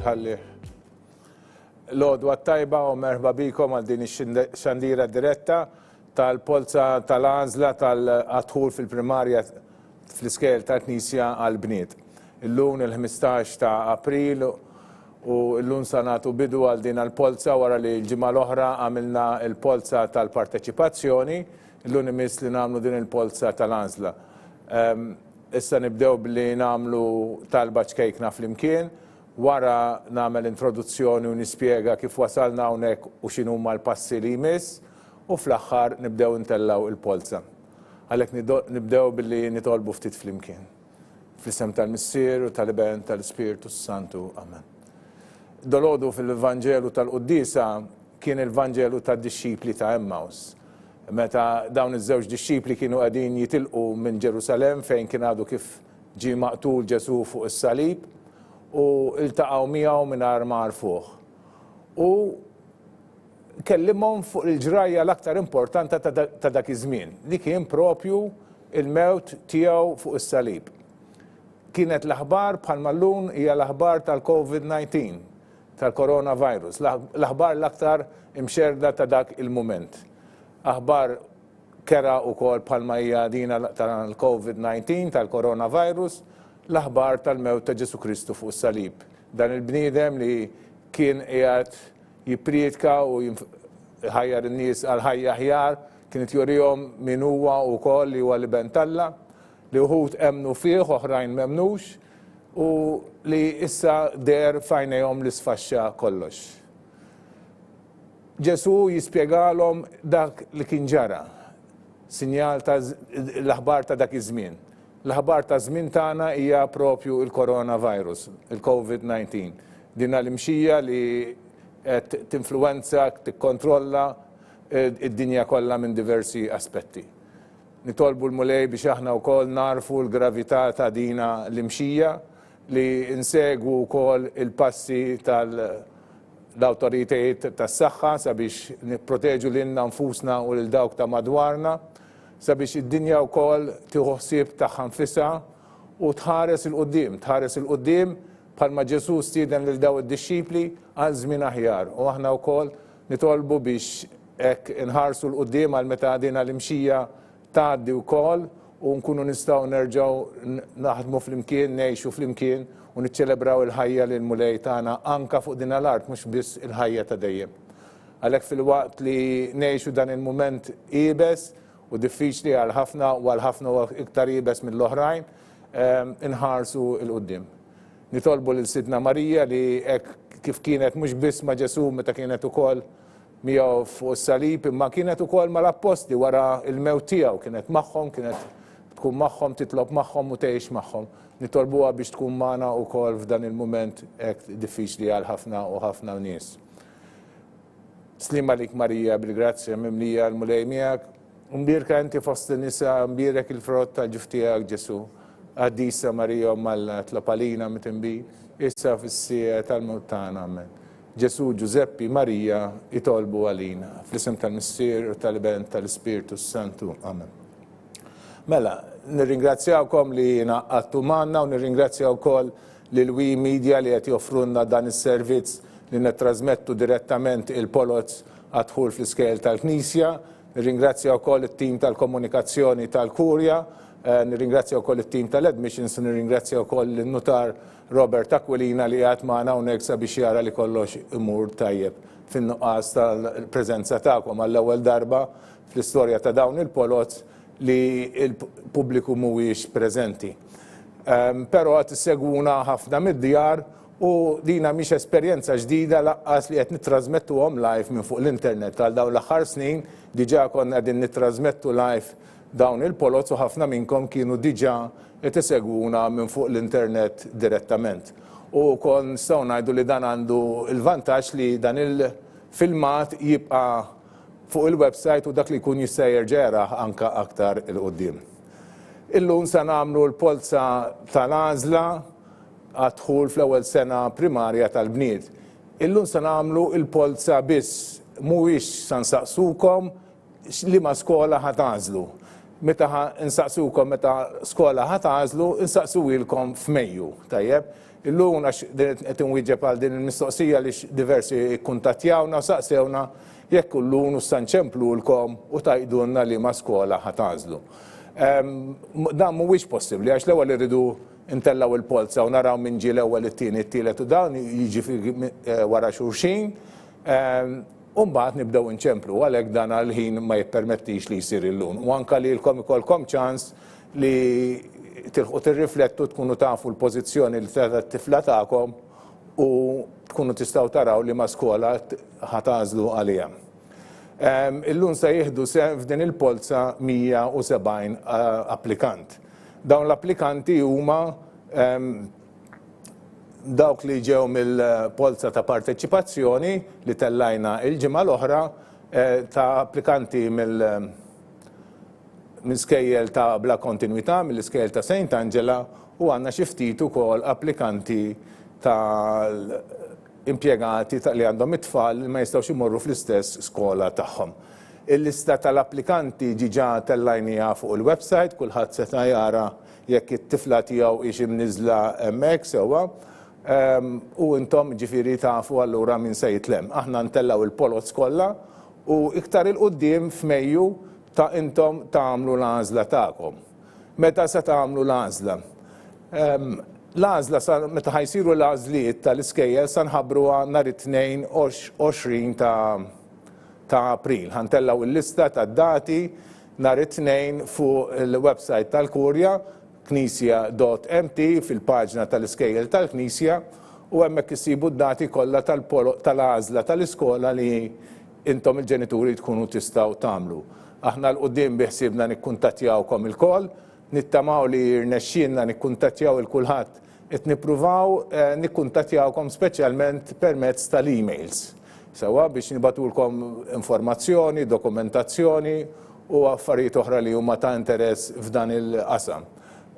ħalli. L-għodwa tajba u merħba bikom għal din ix-xandira diretta tal-polza tal-għażla tal-għadħul fil-primarja fl-iskel tal-Knisja għal-bniet. Illum il-15 ta' April u illum sa nagħtu bidu għal din għal-polza wara li l-ġimgħa l-oħra għamilna il-polza tal-parteċipazzjoni, illum imiss li nagħmlu din il-polza tal-għażla. Issa nibdew billi nagħmlu talba ċkejkna flimkien, wara nagħmel introduzzjoni u nispjega kif wasalna hawnhekk u x'inhuma l-passi li jmiss u fl-aħħar nibdew intellaw il-polza. Għalhekk nibdew billi nitolbu ftit flimkien. Fl-isem tal-Missier u tal-Iben tal-Ispiritu Santu. Amen. Dolodu fil-Vanġelu tal-Quddisa kien il-Vanġelu tad-dixxipli ta' Emmaus. Meta dawn iż-żewġ dixxipli kienu qegħdin jitilqu minn Ġerusalemm fejn kien għadu kif ġie maqtul Ġesu fuq is-salib u iltaqgħu miegħu mingħajr ma għarfuh. U kellimhom fuq il-ġrajja l-aktar importanti ta' dak iż-żmien li kien propju il-mewt tiegħu fuq is-salib. Kienet l-aħbar bħalma llum hija l-aħbar tal-COVID-19, tal-coronavirus, l-aħbar l-aktar imxerda ta' dak il-mument. Aħbar kera wkoll bħalma hija dina tal-COVID-19, tal-coronavirus, l-aħbar tal-mewt ta' Ġesu Kristu fuq is-salib. Dan il-bniedem li kien qiegħed jippriedka u jħajjar in-nies għal ħajja aħjar, kienet jurihom min huwa wkoll li huwa l-Iben tal-Alla, li wħud emnu fih oħrajn m'emnux u li issa der fajnejhom li sfaxxa kollox. Ġesu jispjegalhom dak li kien ġara, sinjal ta' l-aħbar ta' dak iż-żmien. L-aħbar ta' żmien tagħna hija propju il-coronavirus, il-COVID-19. Din l-imxija li qed tinfluwenza, tikkontrolla id-dinja kollha minn diversi aspetti. Nitolbu l-mulej biex aħna wkoll narfu l-gravità ta' dina l-imxija li insegwu wkoll il-passi l-awtoritajiet tas-saħħa sabiex nipproteġu lilna nfusna u lil dawk ta' madwarna, sabiex id-dinja wkoll tieħu ħsieb tagħha nfisha u tħares il-qudiem bħalma Ġesu stieden lil daw id-dixxipli għal żmien aħjar. U aħna wkoll nitolbu biex hekk inħarsu l-qudiem għal meta din l-imxija tgħaddi wkoll u nkunu nistgħu nerġgħu naħdmu flimkien, ngħixu flimkien u niċċelebraw il-ħajja lil mulej tagħna anke fuq din l-art mhux biss il-ħajja ta' dejjem. Għalhekk fil-waqt li ngħixu dan il-mument qiebes u diffiċli għal ħafna u għal ħafna u iktar qiebes mill-oħrajn, inħarsu l-qudiem. Nitolbu lil Sidna Marija li hekk kif kienet mhux biss ma' Ġesu meta kienet ukoll miegħu fuq is-salib, imma kienet ukoll mal-apposti wara il-mewt tiegħu, kienet magħhom, kienet tkun magħhom, titlob magħhom u tgħix magħhom. Nitolbuha biex tkun magħna wkoll f'dan il-mument hekk diffiċli għal ħafna u ħafna nies. Slim għalik Marija bil-grazzja mimlija l-mulej miegħek, mbierka inti fost in-nisa, mbierek il-frott tal-ġuf tiegħek Ġesu. Qaddisa Marija Alla tlapalina mitinbi, issa fis-sija tal-mewt tagħna. Amen. Ġesu, Ġuzeppi, Marija itolbu għalina. Fl-isem tal-Missier u tal-Iben tal-Ispiritu Santu. Amen. Mela, nirringrazzjawkom li naqattu magħna u nirringrazzjaw ukoll lil Wi Media li qed joffrulna dan is-servizz li nittrażmettu direttament il-polots għadħul fl-iskejl tal-Knisja. Nirringrazzjaw ukoll it-tim tal-komunikazzjoni tal-Kurja, nirringrazzjaw ukoll it-tim tal-Admissions, nirringrazzjaw ukoll lin-Nutar Robert Aquilina li qiegħed magħna hawnhekk sabiex jara li kollox imur tajjeb fin-nuqqas tal-preżenza tagħkom għall-ewwel darba fl-istorja ta' dawn il-polots li il-pubbliku mhuwiex preżenti. Però qed issegwuna ħafna mid-djar u dina mhix esperjenza ġdida laqqas li qed nittrażmettuhom live minn fuq l-internet. Għal dawn l-aħħar snin diġà konna qegħdin nittrażmettu live dawn il-polots u ħafna minnkom kienu diġà qed isegwuna minn fuq l-internet direttament. U wkoll nistgħu ngħidu li dan għandu l-vantaġġ li dan il-filmat jibqa' fuq il-website u dak li jkun jista' jerġa' anke aktar il-qudiem. Illum se nagħmlu l-polza tal-għażla għadħul fl-ewwel sena primarja tal-bniet. Illum se nagħmlu l-polza biss mhuwiex se nsaqsukom liema skola ħatgħażlu. Meta nsaqsukom meta skola ħatgħażlu, insaqsuwilkom f'Mejju, tajjeb. Illum għax qed inwieġeb għal din il-mistoqsija li diversi kkuntattjawna u saqsewna jekk illum nista' nċemplulkom u tgħidulna li ma skola ħatażlu. Dan mhuwiex possibbli għax l-ewwel irridu intellaw il-polza u naraw min ġie l-ewwel it-tieni it-tielet u dawn jiġi wara xulxin. U mbagħad nibdew inċemplu għalhekk dan għall-ħin ma jippermettix li jsir illum. U anke lilkom ikolkom ċans li tilħu tirriflettu tkunu tafu l-pożizzjoni li tagħta t-tifla tagħkom u tkunu tistgħu taraw li ma skola ħatażlu għaliha. Illum se jieħdu sehem f'din il-polza 170 applikant. Dawn l-applikanti huma dawk li ġew mill-polza ta' parteċipazzjoni li tellajna il-ġimgħa l-oħra ta' applikanti mill-iskejjel ta' bla kontinwità, mill-iskejjel ta' St. Angela u għandna xi ftit ukoll applikanti tal-impjegati li għandhom it-tfal li ma jistgħux imorru fl-istess skola tagħhom. Il-lista tal-applikanti ġiġa tellajnija fuq il-website, kulħadd seta' jara jekk it-tifla tiegħu hix imniżla hemmhekk sewwa. U intom ġifieri tafu allura min se jitlem. Aħna ntellaw il-polots kollha u iktar il-qudiem f'Mejju ta' intom tagħmlu l-għażla tagħkom. Meta se tagħmlu l-għażla? L-għażla meta ħajsiru l-għażliet tal-iskejjel se nħabbruha nhar it-tnejn 20 ta' April. Ħantellaw il-lista tad-dati nhar it-tnejn fuq il-website tal-Kurja knisja.mt fil-paġna tal-iskejjel tal-Knisja u hemmhekk isibu d-dati kollha tal-għażla tal-iskola li intom il-ġenituri tkunu tistgħu tagħmlu. Aħna l-qudiem biħsibna nikkuntattjawkom ilkoll, nittamaw li rnexxielna nikkuntattjaw il-kulħadd qed nippruvaw nikkuntattjawkom speċjalment permezz tal-emails. Sewwa biex nibatulkom informazzjoni, dokumentazzjoni u affarijiet oħra li huma ta' interess f'dan il-qasam.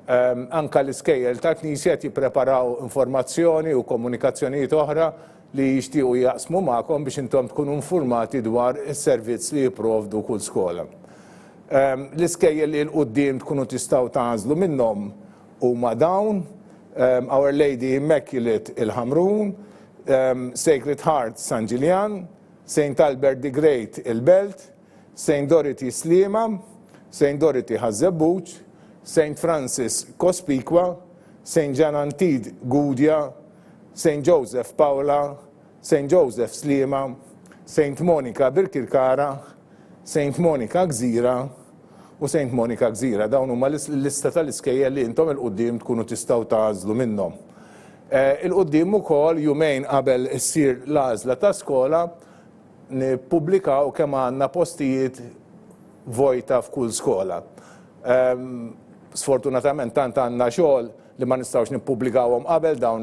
Anka l-iskejjel tal-Knisja jippreparaw informazzjoni u komunikazzjonijiet oħra li jixtiequ jaqsmu magħkom biex intom tkunu informati dwar is-servizz li jipprovdu kull skola. L-iskejjel li l-qudiem tkunu tistgħu tagħżlu minnhom huma dawn Our Lady Immaculate il-Ħamrun, Sacred Heart San Ġiljan, St. Albert the Great il-Belt, St. Dorothy Sliema, St. Dorothy Ħażebbuġ, St. Francis Cospicua, St. John Antid Gudja, St. Joseph Paula, St. Joseph Sliema, St. Monica Birkirkara, St. Monica Gżira u St. Monica Gżira. Dawn huma l-lista tal-iskejjel li intom il-qudiem tkunu tistgħu tagħżlu minnhom. Il-qudiem ukoll jumejn qabel issir l-għażla ta' skola nippubblikaw kemm għandna postijiet vojta f'kull skola. Sfortunatament tant għandna xogħol li ma nistgħux nippubblikawhom qabel dawn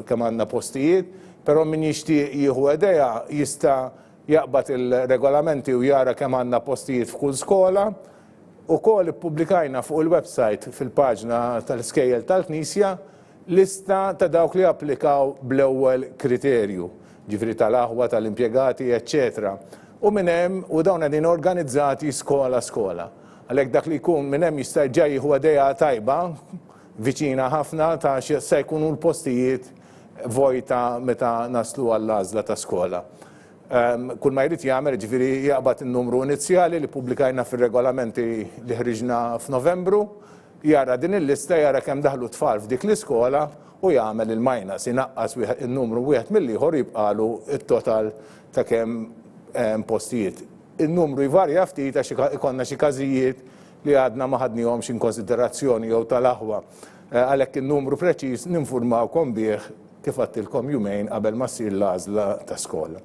kemm għandna postijiet, però min jixtieq jieħu idea jista' jaqbad il-regolamenti u jara kemm għandna postijiet f'kull skola. Ukoll ippubblikajna fuq il-website fil-paġna tal-iskejjel tal-Knisja lista ta' dawk li applikaw bl-ewwel kriterju, ġifri tal-aħwa, tal-impjegati, eċċetera. U minn hemm u dawn qegħdin organizzati skola. Għalhekk dak li jkun minn hemm jista' ġej jieħu idea tajba viċina ħafna ta' se jkunu l-postijiet vojta meta naslu għall-għażla ta' skola. Kull ma jrid jagħmel ġifieri jaqbad in-numru inizjali li pubblikajna fir-regolamenti li ħriġna f'Novembru, jara din il-lista jara kemm daħlu tfal f'dik l-iskola u jagħmel il-minus inaqqas in-numru wieħed mill-ieħor jibqalu it-total ta' kemm postijiet. In-numru jvarja ftit għax ikollna xi każijiet li għadna ma ħadnihomx inkonsiderazzjoni jew tal-aħwa. Għalhekk in-numru preċiż ninfurmawkom bih kif għattilkom jumejn qabel ma ssir l-għażla ta' skola.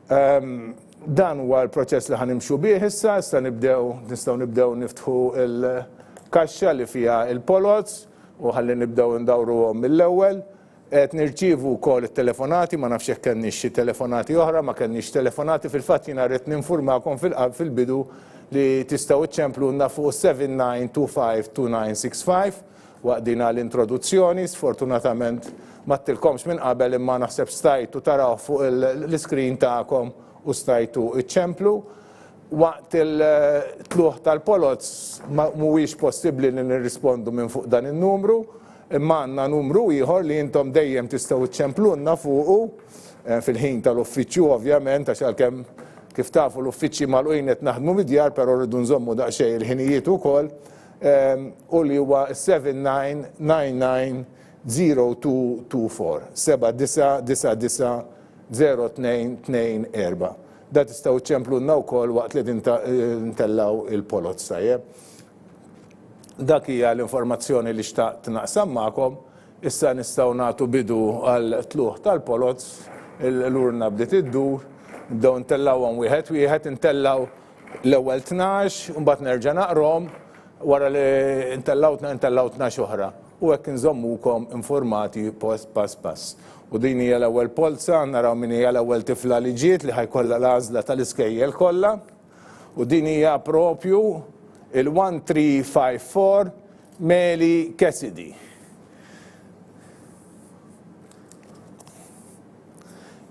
Dan huwa l-proċess li ħanimxu bih issa nistgħu nibdew niftħu il-kaxxa li fiha il-polots u ħalli nibdew ndawruhom mill-ewwel. Qed nirċievu wkoll it-telefonati, ma nafx hekk kenniex xi telefonati oħra, ma kenniex telefonati fil-fatt jiena rrid ninfurmakom fil-bidu li tistgħu iċċemplulna fuq 79252965 waqdina l-introduzzjoni. Sfortunatament ma ttilkomx minn qabel imma naħseb stajtu taraw fuq l-iskrin tagħkom u stajtu iċċemplu. Waqt il-tluħ tal-polots mhuwiex possibbli li nirrispondu minn fuq dan in-numru. imma għandna numru ieħor li intom dejjem tistgħu ċemplunna fuqu fil-ħin tal-uffiċċju ovvjament għax għalkemm kif tafu l-uffiċċji magħluqin qed naħdmu mid-djar però rridu nżommu daqsxejn il-ħinijiet ukoll u li huwa 79990224 79990224. Da tistgħu ċemplunna wkoll waqt li ntellaw il-polozz tajjeb. Dak hija l-informazzjoni li xtaqt naqsam magħkom. Issa nistgħu nagħtu bidu għal tluħ tal-polozz, l-urna bdiet iddur, nibdew ntellawhom wieħed wieħed, intellaw l-ewwel 12 u mbagħad nerġa' naqrom wara li intellaw 12 oħra. U hekk inżommukom informati pass pass. U din hija l-ewwel polza, naraw min hija l-ewwel tifla li ġiet li ħajkollha l-għażla tal-iskejjel kollha. U din hija propju il-1354 Meli Cassidy.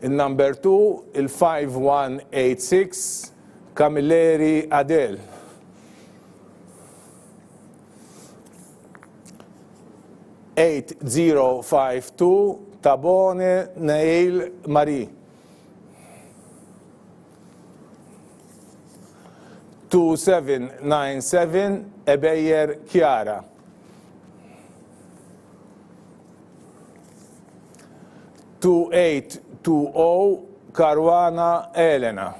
Il-number 2, il-5186 Camilleri Adel. (8052) Tabone Neil Marie. 2797 Ebeyer Chiara. 2820 Caruana Elena.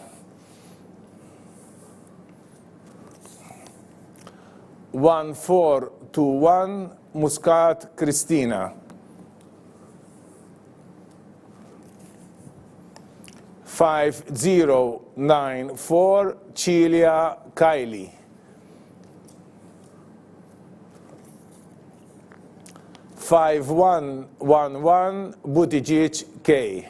1421 Muscat Cristina. 5094 Cilia Kylie. 5111 Buttigieg K.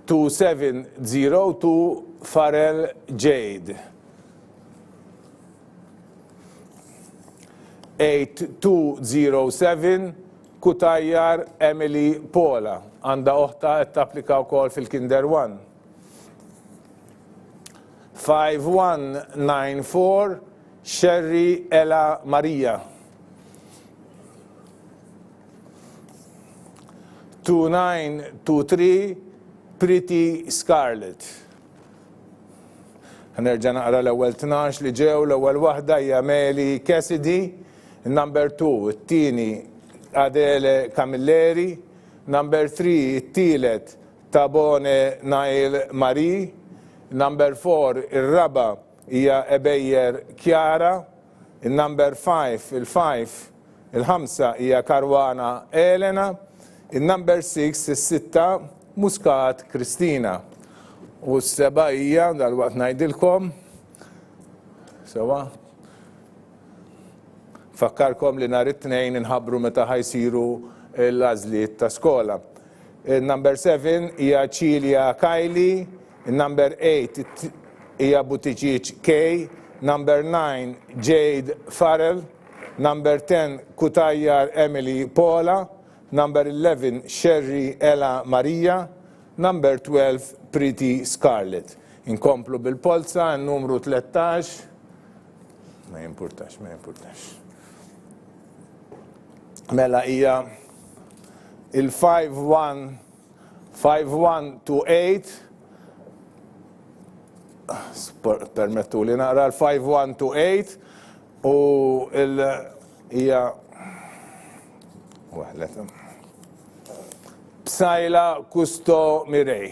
2702 Farrell Jade. 8207 Kutajjar Emily Paula, għandha oħta qed tapplika wkoll fil-Kinder 1. 5194 Sherry Ella Maria. 2923 Pretty Scarlett. Ħanerġa' naqra l-ewwel 12 li ġew, l-ewwel waħda hija Meli Cassidy, number 2 it-tieni Adele Camilleri, number 3 it-tielet Tabone Nail Marie, number 4 ir-raba hija Ebeyer Chiara, il-number 5 il-5 hija Caruana Elena, il-number 6 is-sitta Muscat Cristina. U s-seba hija dal-waqt ngħidilkom sewa. Fakkarkom li nhar it-tnejn inħabbru meta ħajsiru l-għażliet ta' skola. Number 7 hija Cilia Kylie, number 8 hija Buttigieg K, number 9 Jade Farrell, number 10 Kutajjar Emily Paula, number 11 Sherry Ella Maria, number 12 Pretty Scarlett. Inkomplu bil-polza, numru 13. Ma jimpurtax. Mela hija il-5128 permettu li naqra l-5128 u hija waħlet Psajla Kusto Mirej.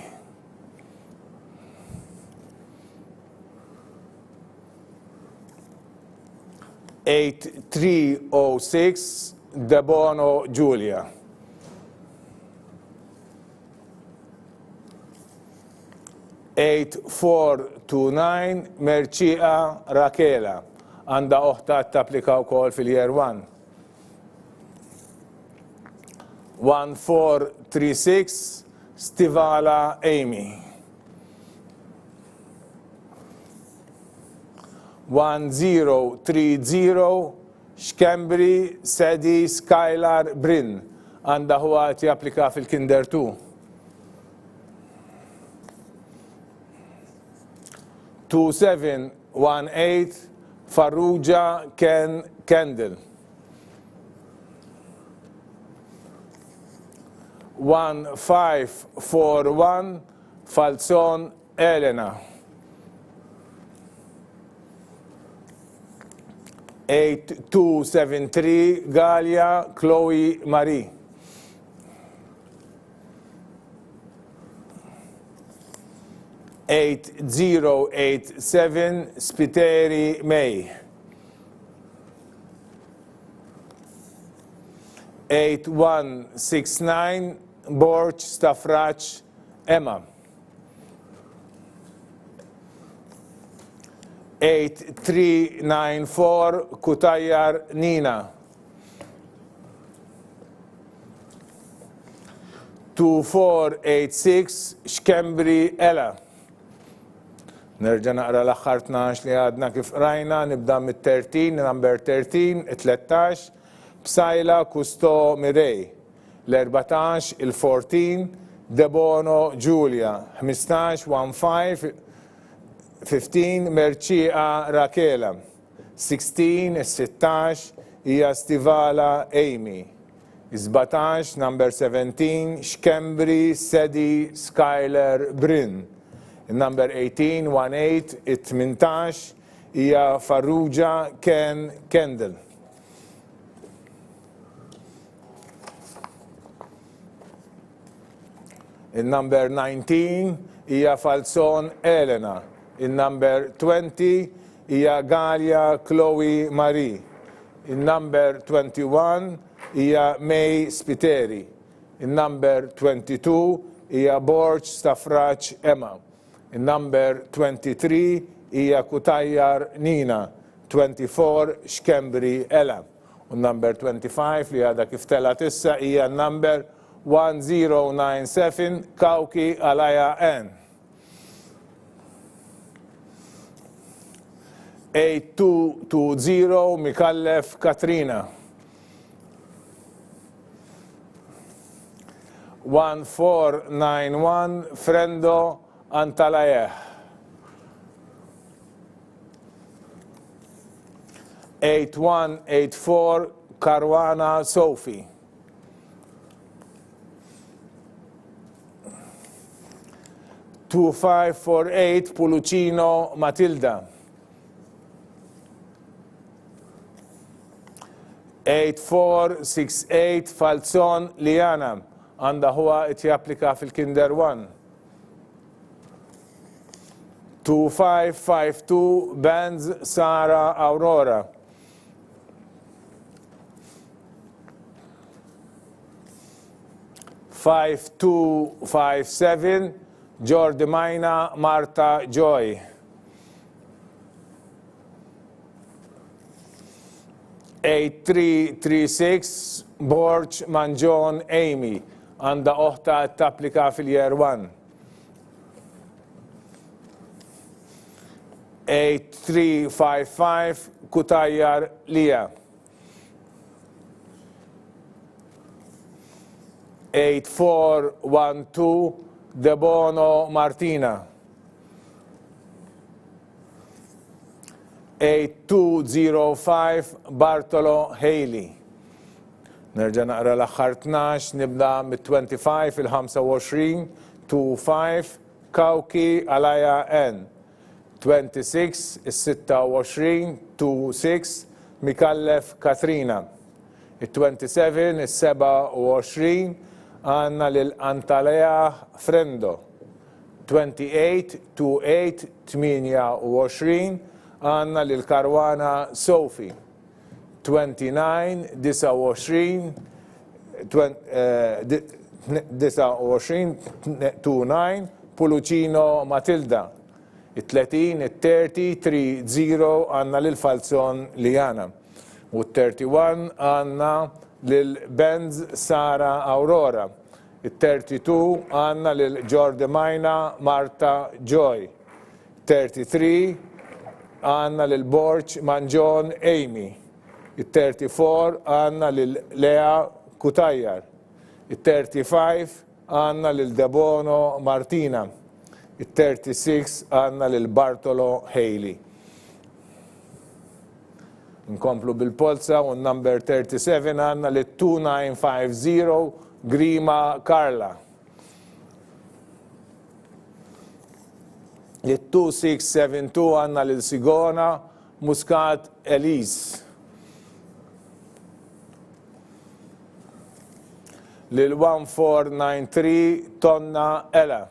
8306 Debono Giulia. 8429 Mercia Rakela. Għanda oħta tapplika wkoll fil-year 1. 1436 Stivala Amy. 1030 Xkembri Sedi Skylar Brin. Għanda huwa japplika fil-Kinder 2. 2718 Farrugia Kendall. 1541 Falzon Elena. 8273 Galia Chloe Marie. 8087 Spiteri May. 8169 Borch Stafrac Emma. 8394 Kutayar Nina. 2486 Xkembri Ella. Nerġa' naqra l-aħħar 12 li għadna kif rajna, nibda mit-13, number 13, 13, Bsajla Kusto Mirej, l-14, il-14, Debono Giulia, 15, 15, Merċiqa Rakela, 16, 16, hija Stivala Amy, 17, number 17, Xkembri Sedi Skyler Brin, number 18, 18, 18, hija Farrugia Kendall. In number 19 hija Falzon Elena. In number 20 hija Galia Chloe Marie. In number 21 hija May Spiteri. In number 22 hija Borch Stafrac Emma. In number 23 hija Kutayar Nina. 24 Xkembri Ella. U number 25 li għadha kif telat issa hija number 1097 Kauki Alaya N. 8220 Mikallef Katrina. 1491 Frendo Antalaya. 8184 Caruana Sophie. 2548 Pulucino Matilda. 8468 Falzon Liana. Għanda huwa japplika fil-Kinder 1. 2552 Benz Sara Aurora. 5257 Jordi Majna Marta Joy. 8336 Borch Manjon Amy. Għanda oħta tapplika fil-Year 1. 8355 Kutayar Lia. 8412 Debono Martina. 8205 Bartolo Haley. Nerġa' naqra l-aħħar 12, nibda mit-25 il-25, 25 Kauki Alaya N. 26 il-26, 26 Mikallef Katrina. Il-27 il-27 għanna lil-Antalaya Frendo. 28, 28, 28 għanna lil-Caruana Sophie. 29, 29, 29, Pulucino Matilda. Il-30, il-30, 30 għanna lil-Falzon Liana. U 31 għanna lil-Benz Sara Aurora. Il-32 għanna lil-Jordi Majna Marta Joy. 33 għanna lil-Borch Manjon Amy. Il-34 għanna lil-Lea Kutayar. Il-35 għanna lil-Debono Martina. Il-36 għanna lil-Bartolo Haley. Nkomplu bil-polza u number 37 għanna li 2950 Grima Karla. Li 2672 għanna li Sigona Muscat Elise. Li 1493 Tonna Ella.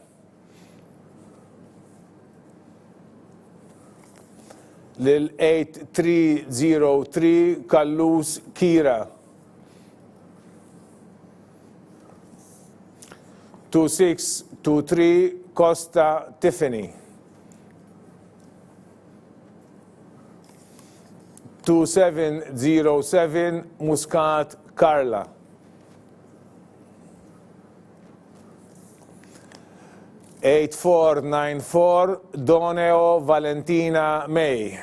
Lil 8303 Kallus Kira. 2623 Costa Tiffany. 2707 Muscat Carla. 8494 Doneo Valentina May.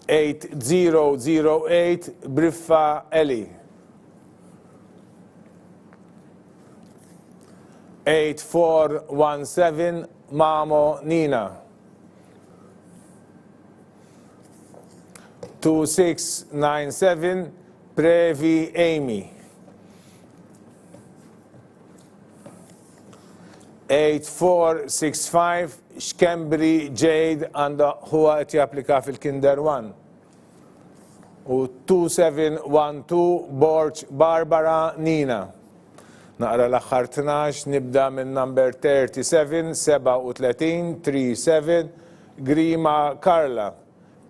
8008 Briffa Eli. 8417 Mamo Nina. 2697 Previ Amy. 8465 Xkembri Jade għanda huwa qed japplika fil-Kinder 1. U 2712 Borch Barbara Nina. Naqra l-aħħar 12 nibda minn number 37 37 Grima Karla.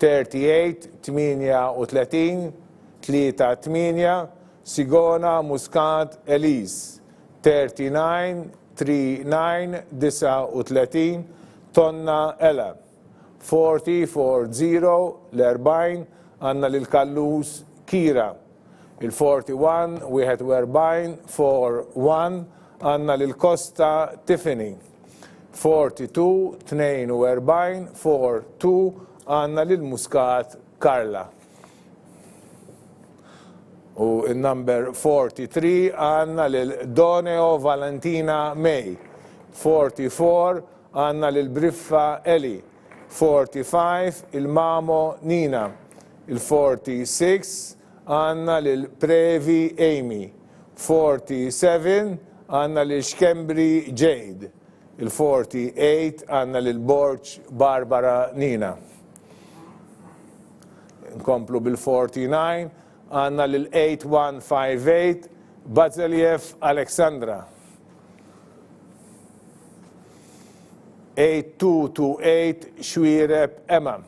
38 38 38 Sigona Muscat Elise. 39 39 39 Tonna Ella. 40 l-40 għanna l-Kallus Kira. Il-41 41 għanna l-Costa Tiffany. 42 42 għanna l-Muscat Karla. U il-number 43 għanna l-Doneo Valentina May. 44 għanna l-Briffa Eli. 45 il-Mamo Nina. Il-46 għanna l-Previ Amy. 47 għanna l-Xkembri Jade. Il-48 għanna l-Borch Barbara Nina. Nkomplu bil-49 għanna l-8158 Bazaliev Alexandra. 8228 Xwireb Emma.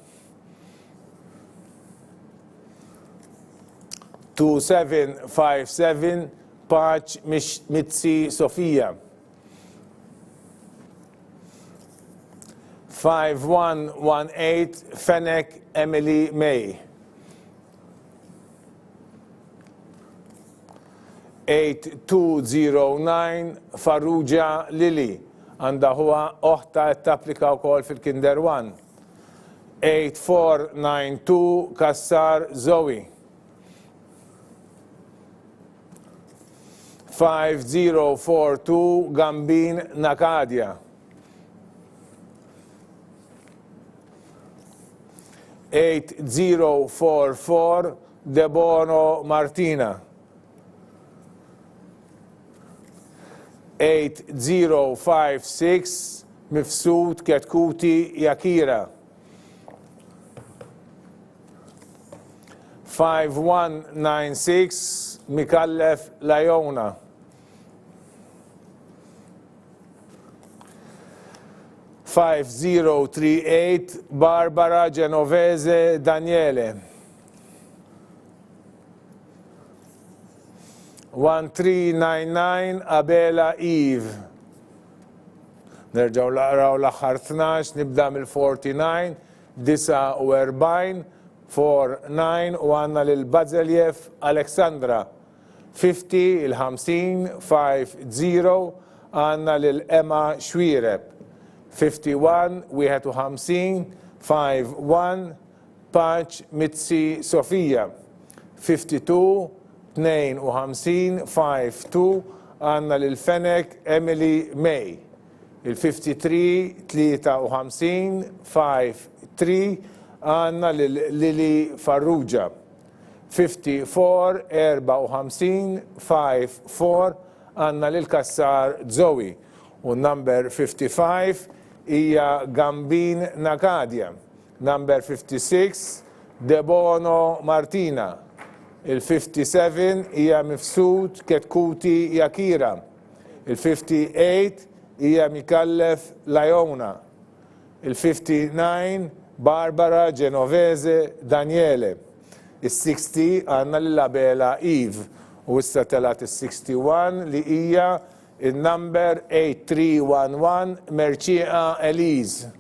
2757 Paċ Mitzi Sofija. 5118 Fenek Emily May. 8209 Farrugia Lili. Għanda huwa oħta tapplika wkoll fil-Kinder 1. 8492 Kassar Zoe. 5042 Gambin Nakadia. 8044 Debono Martina. 8056 Mifsud Ketkuti Yakira. 5196 Mikallef Lajona. 5038 Barbara Genovese Daniele. 1399 Abela Eve. Nerġaw laqraw l-aħħar 12, nibda mill-49, 49 49 u għanna l-Bazaliev Alexandra. 50 il-50 50 għanna l-Emma Xwireb. 51 51 51 Paċ Mitzi Sofija. 52 52 52 għanna l-Fenek Emily May. Il-53 53 52 53 għanna Lili Farrugia. 54, 54 għanna Kassar Zoe. U number 55 hija Gambin Nakadia. Number 56, Debono Martina. Il-57 hija Mifsud Ketkuti Yakira. Il-58 hija Mikallef Lajona. Il-59 Barbara Genovese Daniele. Il-60 għanna Labela Eve. U issa telat il-61 li hija il-number 8311 Merċieqa Elise.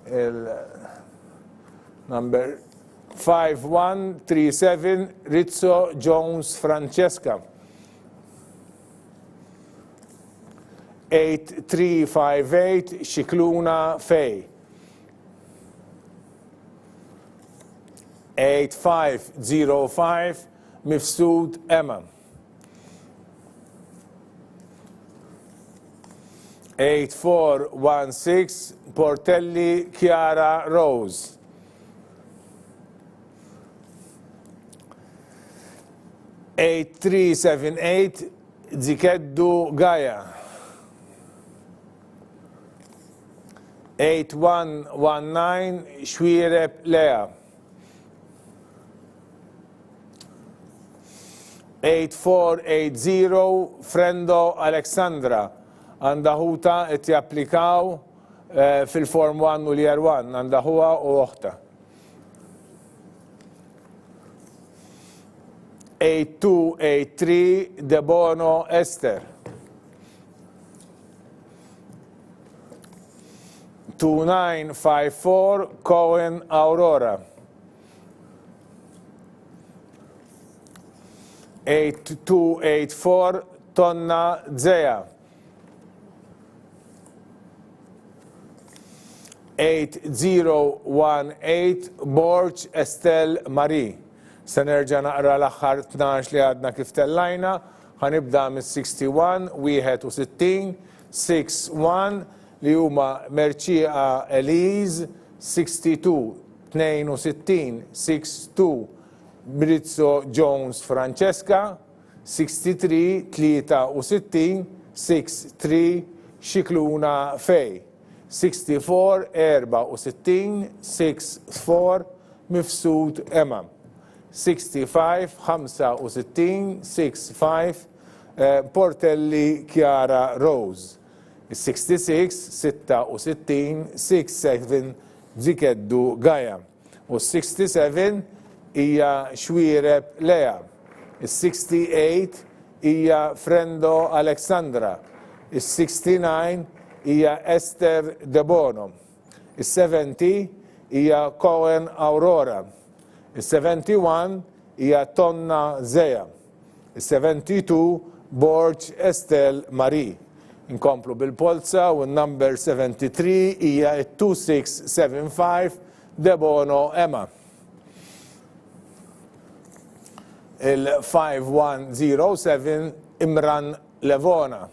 Il-number 5137 Rizzo Jones Francesca. 8358 Xikluna Fej. 8505 Mifsud Emma. 8416 Portelli Chiara Rose. 8378 Zikeddu Gaia. 8119 Xwireb Lea. 8480 Frendo Alexandra. Għandaħuta et japplikaw fil-Form 1 u l-Year 1. Għandaħuwa u oħta. 8283 Debono Esther. 2954 Cohen Aurora. 8284 Tonna Zea. 8018 Borch Estelle Marie. Se nerġa' naqra l-aħħar 12 li għadna kif tellajna, ħanibda mis-61, 61, 61 li huma Merċieqa Elise, 62, 62, 62 Brizzo Jones Francesca, 63, 63, 63 Xikluna Fej. 64, 64, 64 Mifsud Emma. 65, 65, 65 Portelli Chiara Rose. 66, 66, 67 Zikeddu Gaia. U 67 hija Xwireb Lea. 68 hija Frendo Alexandra. 69 hija Esther Debono. 70 hija Cohen Aurora. 71 hija Tonna Zea. 72 Borch Estelle Marie. Inkomplu bil-polza u n-number 73 hija 2675 Debono Emma. Il-5107 Imran Levona.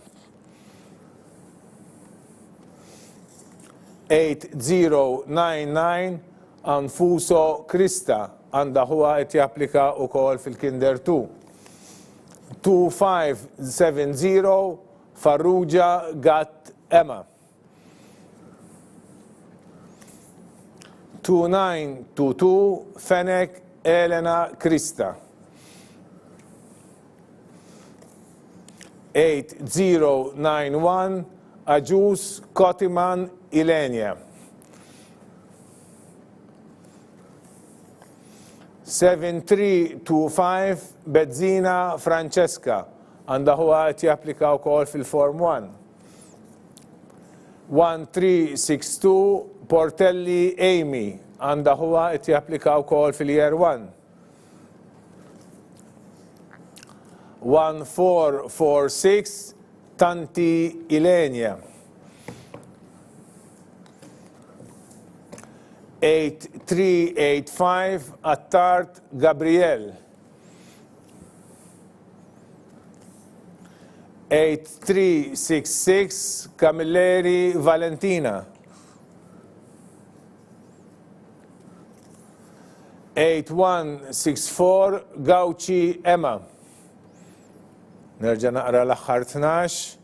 8099 Anfuso Krista għanda huwa qed japplika wkoll fil-Kinder 2. 2570 Farrugia Gat Emma. 2922 Fenek Elena Krista. 8091 Aġus Kotiman Ilenia. 7325 Bezzina Francesca għandha huwa qed japplika wkoll fil-Form 1. 1362 Portelli Amy għandha huwa qed japplika wkoll fil-Year 1. 1446 Tanti Ilenia. 8385 Attart Gabriel. 8366 Camilleri Valentina. 8164 Gauci Emma. Nerġa' naqra l-aħħar 12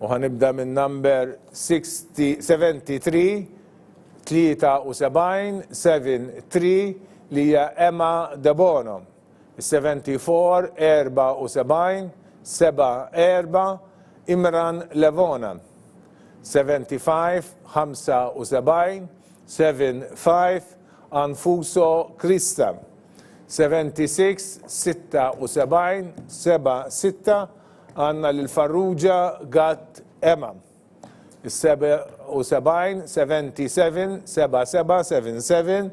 u ħanibda minn number 73 li hija Emma De Bono. 74 74 74 Imran Levona. 75 75 75 Anfuso Krista. 76 76 76 għanna l-Farrugia Gat Emma. 77 77 77 77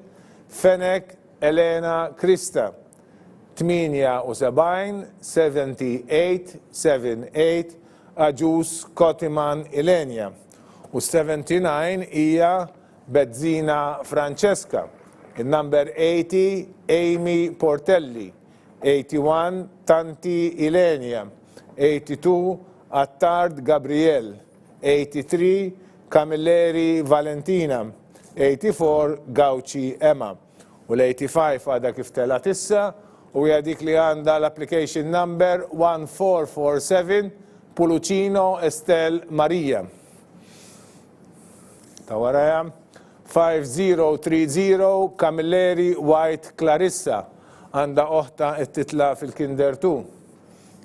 Fenek Elena Krista. 78 78 78 Aġus Kotiman Ilenia. U 79 hija Bezzina Francesca. Il-number 80 Amy Portelli. 81 Tanti Ilenia. 82 Attard Gabriel. 83 Camilleri Valentina. 84 Gauci Emma. U l-85 għada kif telat issa u dik li għanda l-application number 1447 Pulucino Estel Maria. Ta' waraja 5030 Camilleri White Clarissa għanda oħta it-titla fil-Kinder 2.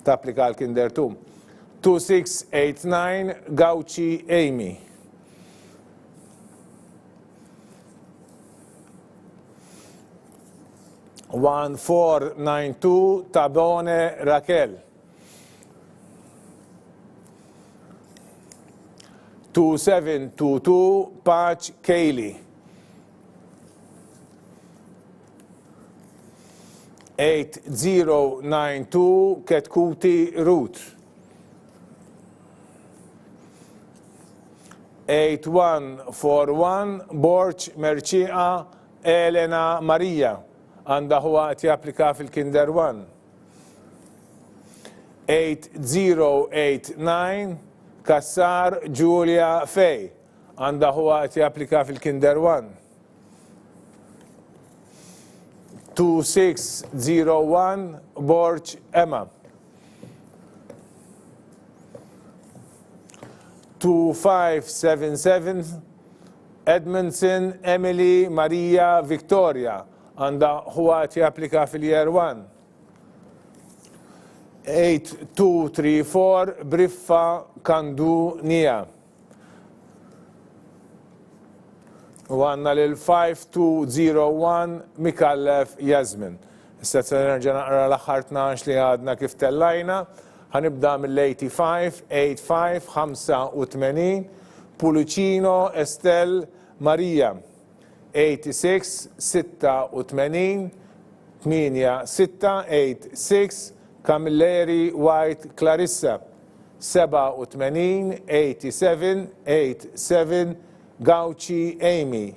Tapplika l-Kinder 2. 2689 Gauci Amy. One 492 Tabone Raquel. 2722 Patch Kaylee. 8092 Ketkuti Ruth. 8141 Borch Mercia Elena Maria. Għanda huwa qed japplika fil-Kinder 1. 8089 Kassar Giulia Fej. Għanda huwa qed japplika fil-Kinder 1. 2601 Borch Emma. 2577 Edmondson Emily Maria Victoria. Għanda huwa qed japplika fil-Year 1. 8234 Briffa Kandu Nia. U għanna l-5201 Mikallef Jasmin. Issa nerġa' naqra l-aħħar 12 li għadna kif tellajna. Ħanibda mill-85 85 85 Pulucino Estel Maria. 86 86 86 Camilleri White Clarissa. 87 87 87 Gauci Amy.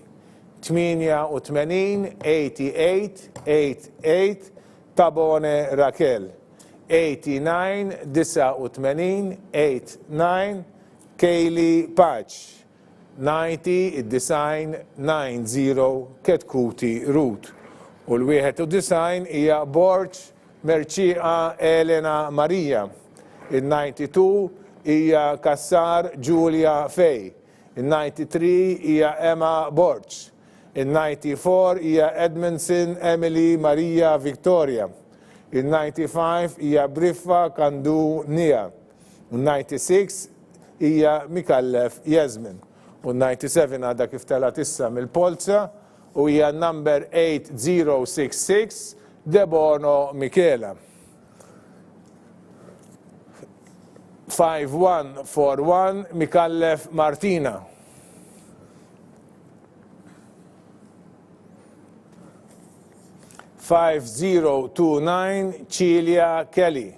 88 88 88 Tabone Raquel. 89 89 89 Kaylee Patch. 90 id-design 90 Ketkuti Ruth. U l-91 hija Borch Mercia Elena Maria. Il-92 hija Kassar Giulia Fej. Il-93 hija Emma Borch. Il-94 hija Edmondson Emily Maria Victoria. Il-95 hija Briffa Kandu Nia. Il-96 hija Mikallef Jasmin. U 97 għadha kif telat issa mill-Polza u hija number 8066 De Bono Michela. 5141 Mikallef Martina. 5029 Celia Kelly.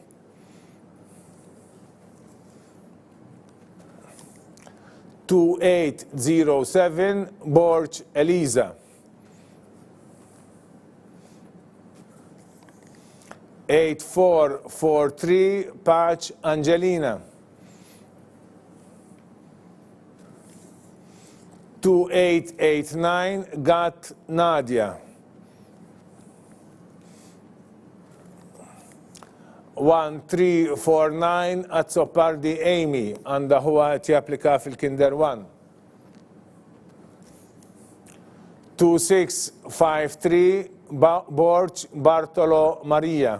2807 Borch Eliza. 8443 Patch Angelina. 2889 Gat Nadia. 1349 Azzopardi Amy għandha huwa qed japplika fil-Kinder 1. 2653 Borg Bartolo Maria.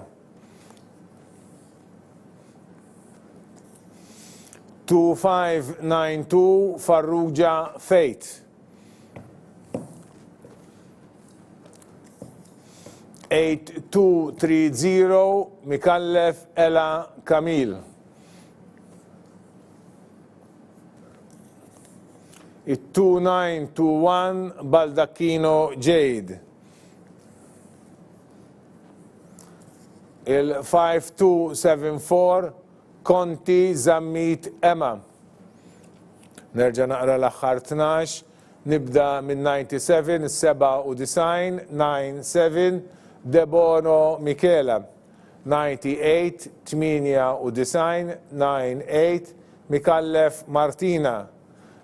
2592 Farrugia Faith. 8230 Mikallef Ela Kamil. 2921 Baldacchino Jade. 5274 Conti Zammit Emma. Nerġa' naqra l-aħħar 12, nibda minn 97, 97, 97 Debono Michela. 98, 98, 98 Mikallef Martina.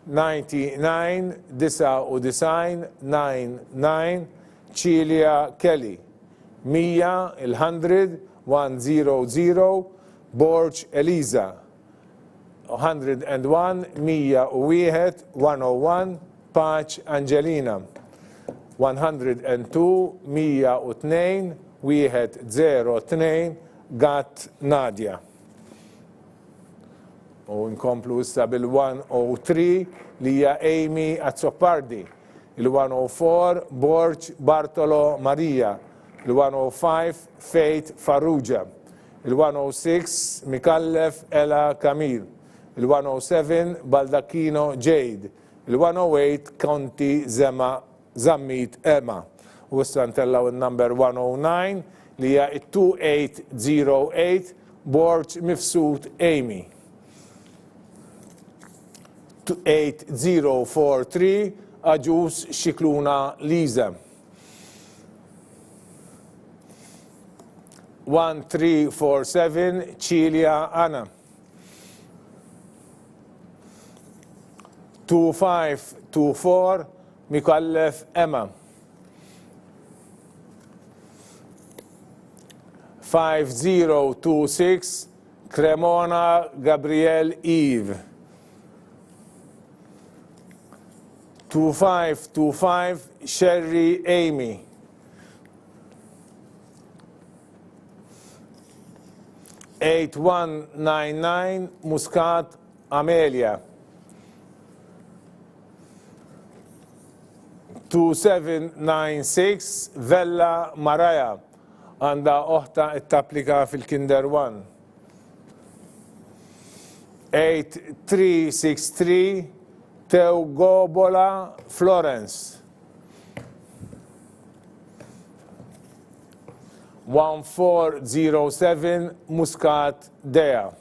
99, 99, 99 Cilia Kelly. 100, il-100, 100 Borg Eliza. 101, 101, 101 Paċ Angelina. 102, 102, 102 Gat Nadja. U nkomplu issa bil-103 li hija Amy Azzopardi. Il-104 Borg Bartolo Maria. Il-105 Faith Farrugia. Il-106 Mikallef Ela Kamil. Il-107 Baldacchino Jade. Il-108 Conti Zammit Emma. U issa ntellaw il-number 109 li hija 2808 Borg Mifsud Amy. 8043 Aġus Xikluna Liza. 1347 Cilia Anna. 2524 Mikallef Emma. 5026 Cremona Gabriel Eve. 2525 Sherry Amy. 8199 Muscat Amelia. 2796 Vella Maraja għandha oħta tapplika fil-Kinder 1. 8363 Teugobola Florence. 1407 Muscat Dea.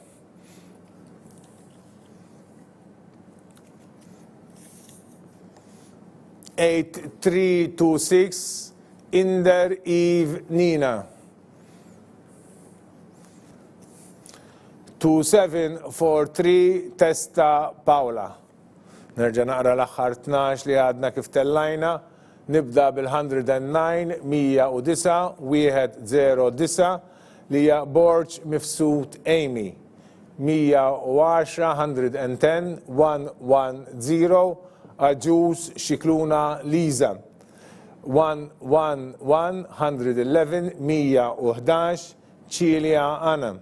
8326 Inder Eve Nina. 2743 Testa Paola. Nerġa' naqra l-aħħar 12 li għadna kif tellajna. Nibda bil-109, 109, 109 li hija Borg Mifsud Amy. 110, 110, 110 Aġus Xikluna Liza. 111, 111, 111 Cilia Anna.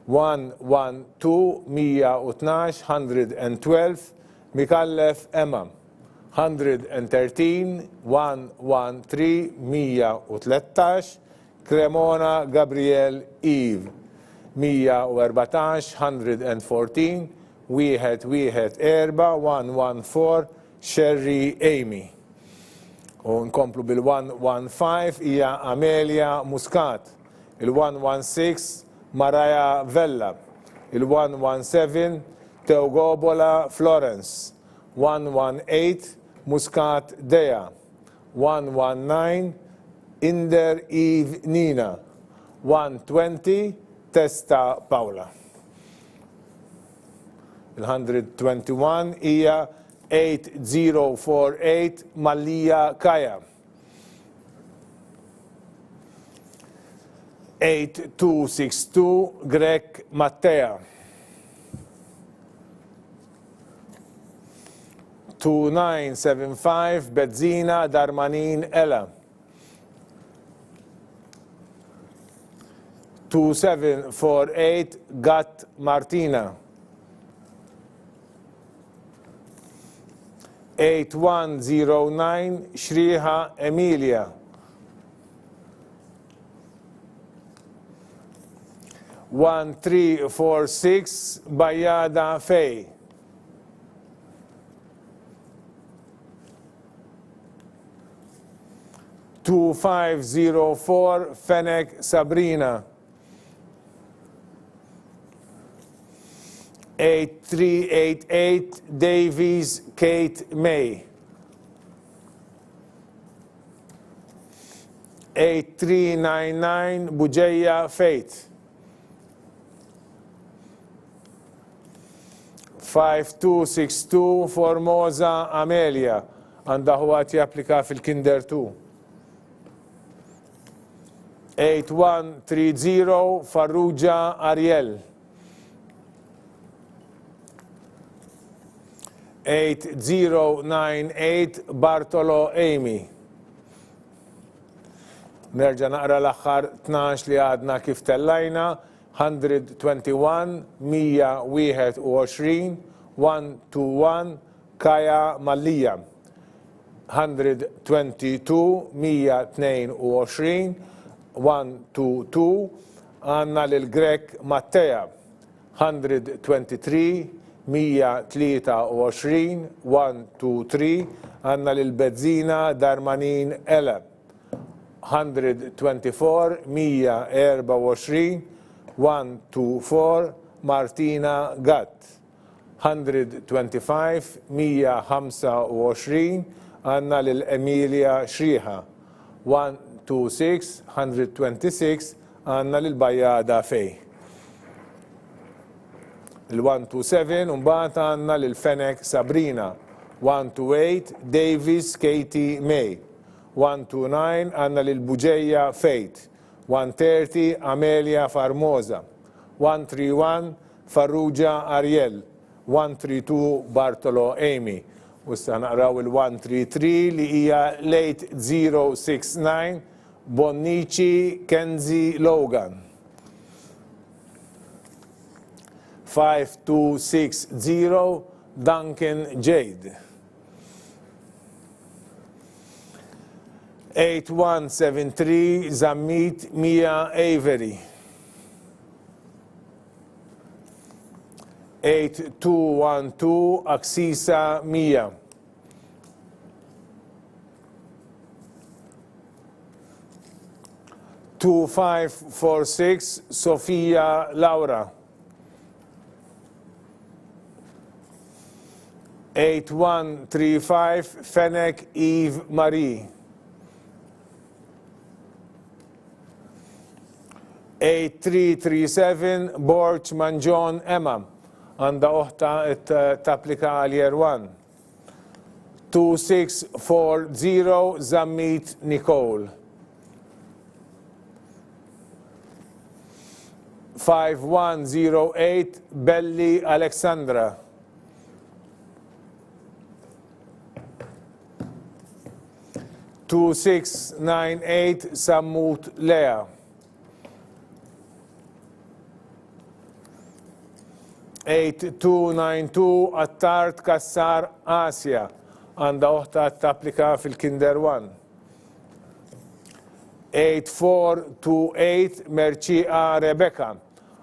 112, 112, 112 Mikallef Emma. 113, 113, 113 Cremona Gabriel Eve. 114, 114 114 Sherry Amy. U nkomplu bil-115 hija Amelia Muscat. Il-116 Maraja Vella. Il-117 Teugobola Florence. 118 Muscat Dea. 119 Inder Eve Nina. 120 Testa Paola. Il-121 hija 8048 Mallia Kaja. 8262 Greg Mattea. 2975 Bezzina Darmanin Ella. 2748 Gat Martina. 8109 Shriha Emilia. 1346 Bayada Faye. 2504 Fennec Sabrina. 8388 Davies Kate May. 8399 Bujeya Faith. 5262 Formosa Amelia. Għandha huwa japplika fil-Kinder 2. 8130 Farrugia Ariel. 8098 Bartolo Amy. Nerġa' naqra l-aħħar 12 li għadna kif tellajna. 121 121 121 Kaja Mallija. 122 122 122 għanna lil-Greg Mattea. 123 123 123 għanna lil-Bezzina Darmanin Ella. 124 124 124 Martina Gatt. 125 125 għanna lil-Emilia Shriha. 126 126 għanna lil-Bajada Fej. Il-127 unbat għanna lil-Fennec Sabrina. 128 Davis Katie May. 129 għanna lil-Bujeya Faith. 130 Amelia Farmosa. 131 Farrugia Ariel. 132 Bartolo Amy. U issa naqraw il-133 li hija late 069 Bonnici Kenzie Logan. 5260 Duncan Jade. 8173 Zammit Mia Avery. 8212 Aksisa Mia. 2546 Sofia Laura. 8135 Fennec Eve Marie. 8337 Borch Manjon Emma. Għanda oħta tapplika għal year 1. 2640 Zammit Nicole. 5108 Belli Alexandra. 2698 Sammut Lea. 8292 Attart Kassar Asja. Għanda oħta tapplika fil-Kinder 1. 8428 Merċiqa Rebecca.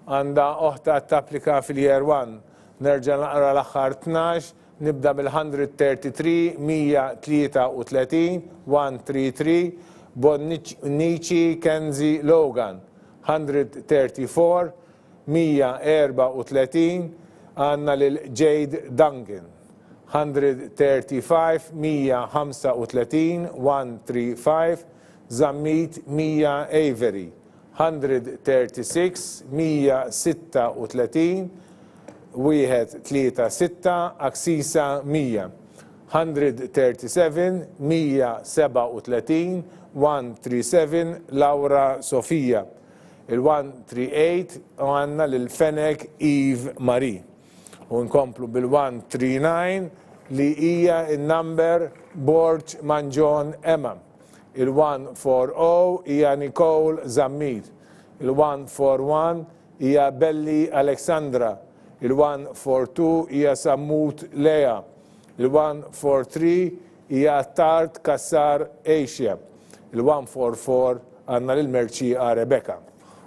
Għanda oħta tapplika fil-Year 1. Nerġa' naqra l-aħħar 12. Nibda bil-133 133 133 Bonnici Kenzie Logan. 134 134 għanna lil-Jade Duncan. 135 135 135 Zammit Mia Avery. 136 136 136 Aksisa Mia. 137 137 137 Laura Sofia. Il-138 għanna l-Fenek Eve Marie. U nkomplu bil-139 li hija il-number Borġ Manġon Emma. Il-140 hija Nicole Zammit. Il-141 hija Belli Alexandra. Il-142 hija Sammut Lea. Il-143 hija Tart Kassar Asia. Il-144 għanna l-Merċija Rebecca.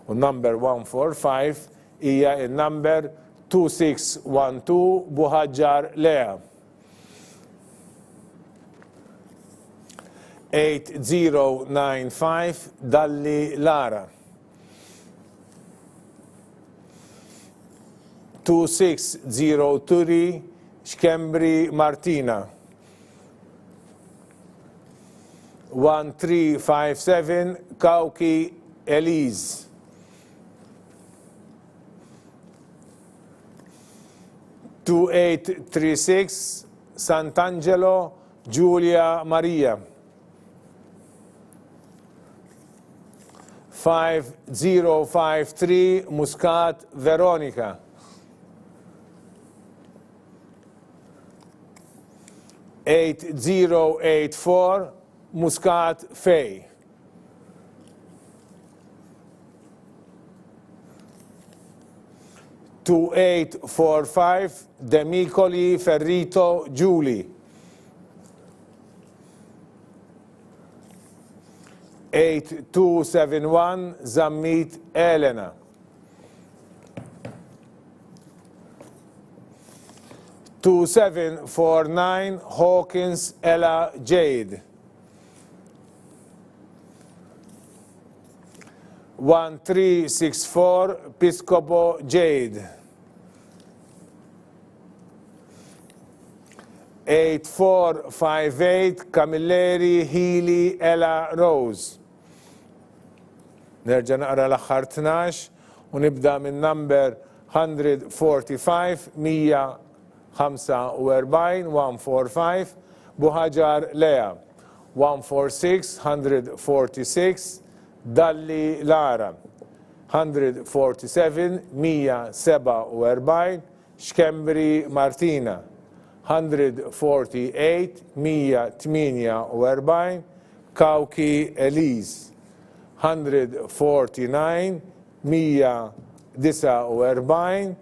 U number 145 hija il-number 2612 Buħaġġar Lea. 8095 Dalli Lara. 2603 Xkembri Martina. 1357 Kawki Elise. 2836 Sant'Angelo Giulia Maria. 5053 Muscat Veronica. 8084 Muscat Fej. 2845 Demicoli Ferrito Giuli. 8271 Zammit Elena. 2749 Hawkins Ella Jade. 1364 Piscopo Jade. 8458 Camilleri Healy Ella Rose. Nerġa' naqra l-aħħar 12 u nibda minn number 145 145 145 Buħaġar Lea. 146 146 Dalli Lara. 147 147 Xkembri Martina. 148 148 Kawki Elise. 149 149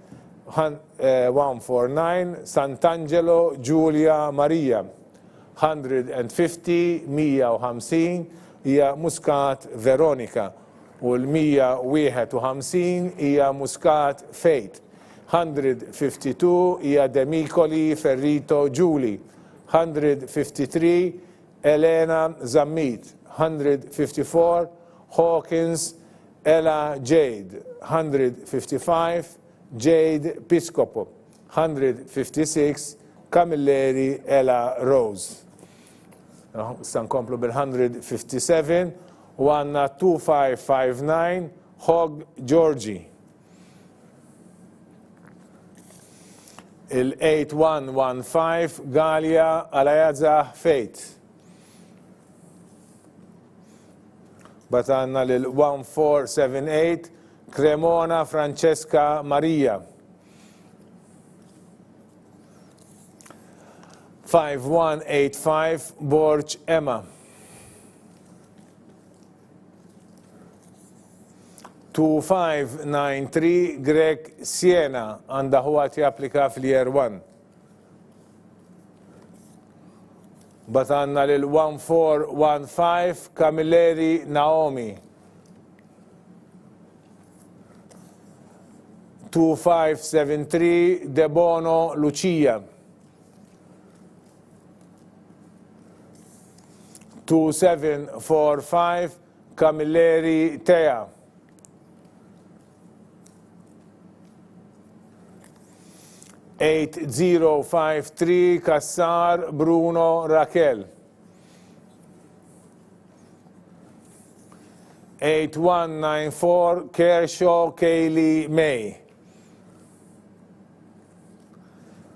149 Sant'Angelo Giulia Maria. 150 150 hija Muscat Veronica u l-151 hija Muscat Fate. 152 hija Demicoli Ferrito Giuli. 153 Elena Zammit. 154 Hawkins Ella Jade. 155 Jade Piscopo. 156 Camilleri Ella Rose. San komplu bil-157 u għanna 2559 Hog Georgi. Il-8115 Galia Alajaza Fate. Bat għanna l-1478 Cremona Francesca Maria. 5185 Borġ Emma. 2593 Greg Siena għanda huwa japplika fil-Year 1. Bat għanna l-1415 Camilleri Naomi. 2573 Debono Lucia. 2745 Camilleri Tea. 8053 Kassar Bruno Raquel. 8194 Kershaw Kaylee May.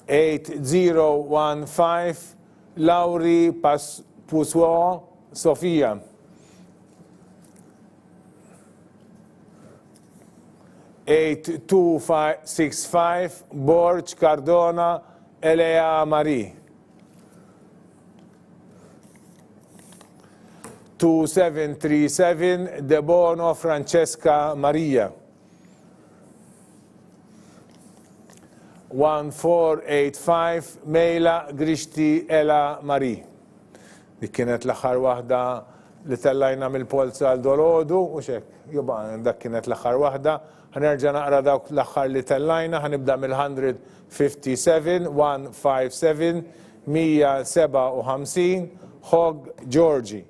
8015 Lauri Puswo Sofia. 8265 Borg Cardona Elea Marie. 2737 De Bono Francesca Maria. 1485 Mejla Grixti Ela Marie. Dik kienet l-aħħar waħda li tellajna mill-polza għal-dolodu, u xek, jubba, dak kienet l-aħħar waħda. Ħanerġa naqra dawk l-aħħar li tellajna, ħanibda mill-157, 157, 157, Hog Georgi.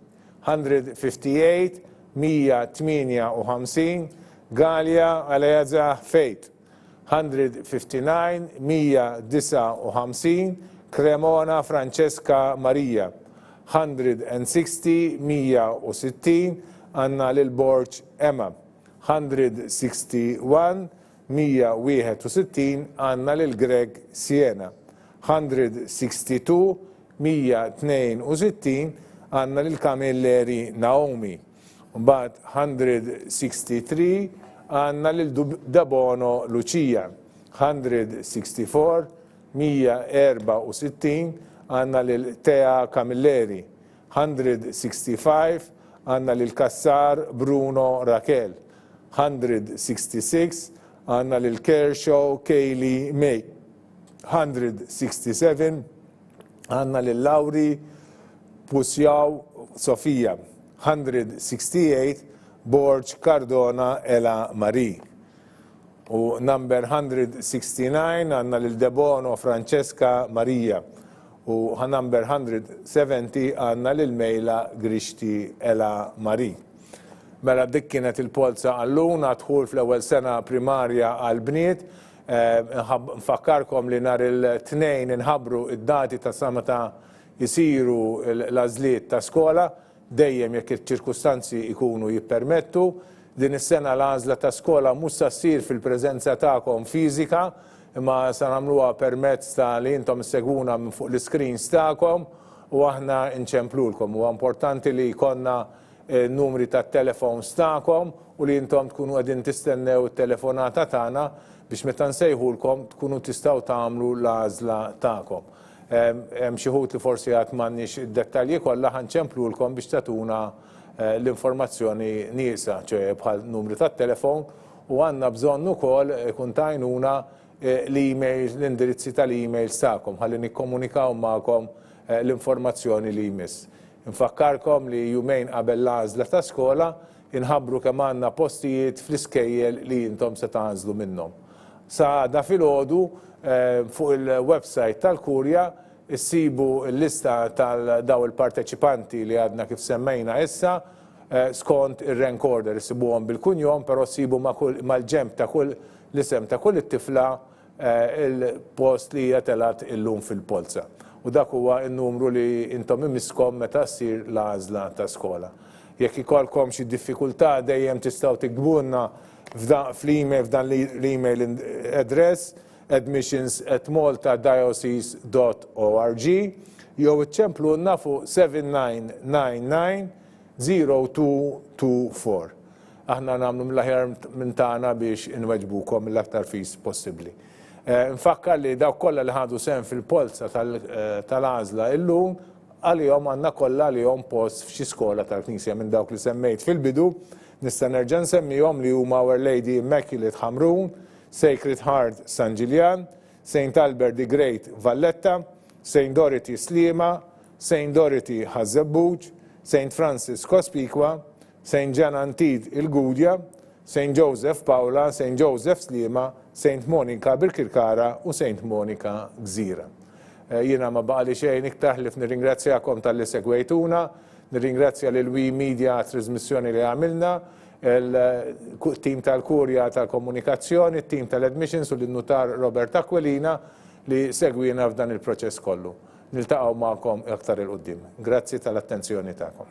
158, 158, Galia Aleazza Fate. 159, 159, Cremona Francesca Maria. 160, 160, Anna Lil-Borg Emma. 161, 161, Anna Lil-Greg Siena. 162, 162, Anna Lil-Camilleri Naomi. Mbagħad 163, Anna Lil-Dabono Lucia. 164, 164, Anna Lil-Tea Camilleri. 165, Anna Lil-Kassar Bruno Raquel. 166, Anna Lil-Kershaw Kaylee May. 167, Anna Lil-Lauri Pusjaw Sofia. 168, Borg Cardona Ela Marie. U number 169, Anna Lil-Debono Francesca Maria. U number 170, Anna Lil-Mejla Grixti Ela Marie. Mela dik kienet il-polza għalluna dħul fl-ewwel sena primarja għall-bniet. Nfakkarkom li nhar il-tnejn inħabbru id-dati ta' sa meta jisiru l-għażliet ta' skola, dejjem jekk iċ-ċirkustanzi ikunu jippermettu. Din is-sena l-għażla ta' skola mhux se ssir fil-preżenza tagħkom fiżika, imma se nagħmluha permezz ta' li intom segwuna minn fuq l-screens tagħkom u aħna nċemplulkom. Huwa importanti li jkollna numri tat telefons tagħkom u li intom tkunu qegħdin tistennew it-telefonata tagħna biex meta nsejħulkom tkunu tistgħu tagħmlu l-għażla tagħkom. Hemm xi ħud li forsi għad m'għandniex id-dettalji kollha ħanċemplulkom biex tatuna l-informazzjoni nieqsa, ċe bħal numri tat-telefon u għandna bżonn ukoll ikun tajnuna l-email, l-indirizzi tal-emails tagħkom ħalli nikkomunikaw magħkom l-informazzjoni li jmiss. Nfakkarkom li jumejn qabel l-għażla ta' skola inħabbru kemm għandna postijiet fl-iskejjel li intom se tagħżlu minnhom. Sa da filgħodu fuq il-website tal-Kurja issibu l-lista tal-daw il-parteċipanti li għadna kif semmejna issa skont ir-rank order issibuhom bil-kunjom, però ssibu mal-ġemp ta' kull l-isem ta' kull it-tifla il-post li hija telat illum fil-polza. U dak huwa n-numru li intom imiskom meta ssir l-għażla ta' skola. Jekk ikolkom xi diffikultà dejjem tistgħu tiktbulna fl-email f'dan l-email address admissions@maltadiocese.org jew iċċemplulna fuq 7999-0224. Aħna nagħmlu mill-aħjar minn tagħna biex inweġbukom mill-aktar fis possibbli. Nfakkar li dawk kollha li ħadu sehem fil-polza tal-għażla illum għalihom għandna kollha għalihom post f'xi skola tal-Knisja minn dawk li semmejt fil-bidu. Nista' nerġa' nsemmihom li huma Our Lady Immaculate Ħamrun, Sacred Heart San Ġiljan, St. Albert the Great Valletta, St. Dorothy Sliema, St. Dorothy Ħażebbuġ, St. Francis Kospikwa, St. John Antid il-Gudja, St. Joseph Paula, St. Joseph Sliema, St. Monica Birkirkara u St. Monica Gżira. Jiena ma baqali xejn iktar li nirringrazzjakom tal-li segwejtuna, nirringrazzja lil Wi Media trasmissjoni li għamilna, il-tim tal-Kurja tal-Komunikazzjoni, il-tim tal-Admissions u l-Nutar Robert Aquilina li segwina f'dan il-proċess kollu. Niltaqgħu magħkom aktar il-qudiem. Grazzi tal-attenzjoni tagħkom.